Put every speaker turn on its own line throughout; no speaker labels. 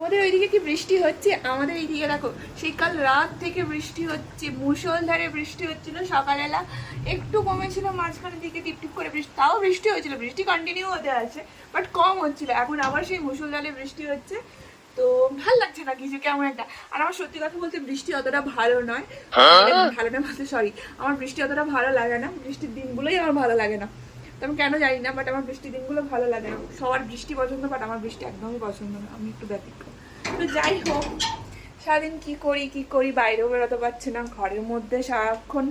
আমাদের ওইদিকে কি বৃষ্টি হচ্ছে? আমাদের এইদিকে দেখো সেই কাল রাত থেকে বৃষ্টি হচ্ছে, মুষলধারে বৃষ্টি হচ্ছিল। সকালবেলা একটু কমেছিল, মাঝখানের দিকে টিপটিপ করে বৃষ্টি, তাও বৃষ্টি হয়েছিল, বৃষ্টি কন্টিনিউ হতে আছে, বাট কম হচ্ছিল। এখন আবার সেই মুষলধারে বৃষ্টি হচ্ছে, তো ভাল লাগছে না কিছু, কেমন একটা। আর আমার সত্যি কথা বলতে বৃষ্টি অতটা ভালো নয়, ভালো না বলতে সরি, আমার বৃষ্টি অতটা ভালো লাগে না। বৃষ্টির দিনগুলোই আমার ভালো লাগে না, তো আমি কেন জানি না, বাট আমার বৃষ্টির দিনগুলো ভালো লাগে না। সবার বৃষ্টি পছন্দ, বাট আমার বৃষ্টি একদমই পছন্দ না, আমি একটু ব্যতিক্রম। তো যাই হোক, সারাদিন কি করি, বাইরেও বেরোতে পারছি না, ঘরের মধ্যে সারাক্ষণ।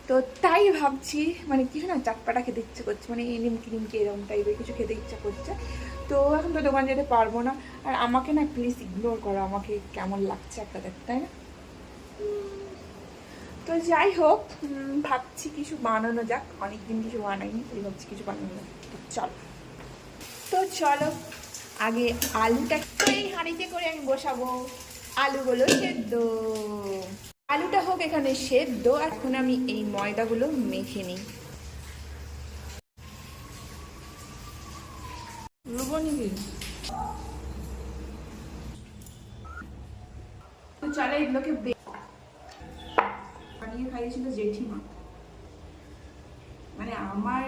তো তাই ভাবছি, মানে কিছু না চাটপাটা খেতে ইচ্ছে করছে, মানে নিমকি নিমকি এরকম টাইপের কিছু খেতে ইচ্ছা করছে। তো এখন তো দোকান যেতে পারবো না। আর আমাকে না প্লিজ ইগনোর করো, আমাকে কেমন লাগছে একটা দেখতে, তাই না? তো যাই হোক, ভাবছি কিছু বানানো যাক, অনেকদিন কিছু বানাইনি, তাই ভাবছি কিছু বানানো যাক। তো চলো আগে আলুটা তো এই হাঁড়িতে করে আমি বসাবো, আলুগুলো সেদ্ধ। আলুটা হোক এখানে সেদ্ধ, এখন আমি এই ময়দাগুলো মেখে নিই। তো চলো এগুলোকে বানিয়ে খাইয়েছিল জেঠিমা, মানে আমার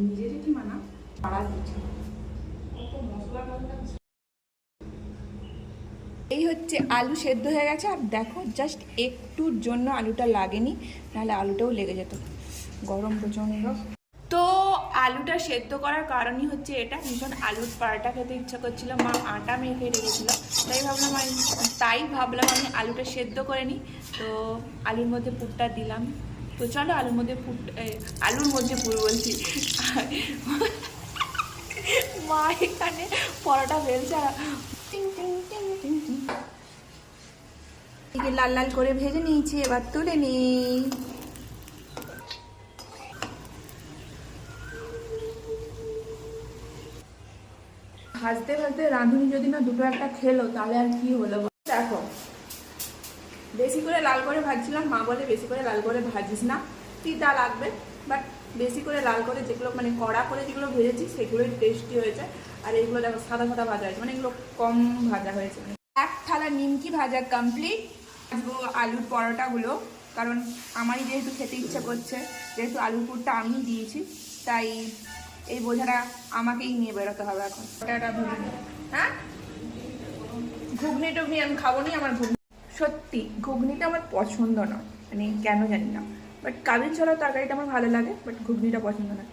নিজের জেঠিমা না, পাড়ার জেঠিমা। এই হচ্ছে আলু সেদ্ধ হয়ে গেছে। আর দেখো জাস্ট একটুর জন্য আলুটা লাগেনি, নাহলে আলুটাও লেগে যেত, গরম প্রচণ্ড। তো আলুটা সেদ্ধ করার কারণই হচ্ছে এটা, ভীষণ আলুর পরাটা খেতে ইচ্ছা করছিল, মা আটা মেখে রেখেছিল, তাই ভাবলাম আমি আলুটা সেদ্ধ করে নিই। তো আলুর মধ্যে পুরটা দিলাম। তো চলো আলুর মধ্যে পুর বলছি, মা এখানে পরোটা বেলছে। লাল লাল করে ভেজে নিয়েছি, এবার তুলে নিই। ভাজতে ভাজতে রাঁধুনি যদি না দুটো একটা খেলো, তাহলে আর কি হলো দেখো। বেশি করে লাল করে ভাজছিলাম, মা বলে বেশি করে লাল করে ভাজিস না, তিতা লাগবে। বাট বেশি করে লাল করে যেগুলো, মানে কড়া করে যেগুলো ভেজেছি সেগুলোই টেস্টি হয়েছে। আর এগুলো দেখো সাদা সাদা ভাজা হয়েছে, মানে এগুলো কম ভাজা হয়েছে। এক থালা নিমকি ভাজা কমপ্লিট। ভাজবো আলুর পরোটাগুলো, কারণ আমারই যেহেতু খেতে ইচ্ছা করছে, যেহেতু আলুর পুরটা আমি দিয়েছি, তাই এই বোঝাটা আমাকেই নিয়ে বেরোতে হবে এখন। হ্যাঁ, ঘুগনি টুগনি আমি খাবো নি, আমার ঘুগনি সত্যি ঘুগনিটা আমার পছন্দ নয়, মানে কেন জানি না। বাট কাবিল ছড়ার তরকারিটা আমার ভালো লাগে, বাট ঘুগনিটা পছন্দ না।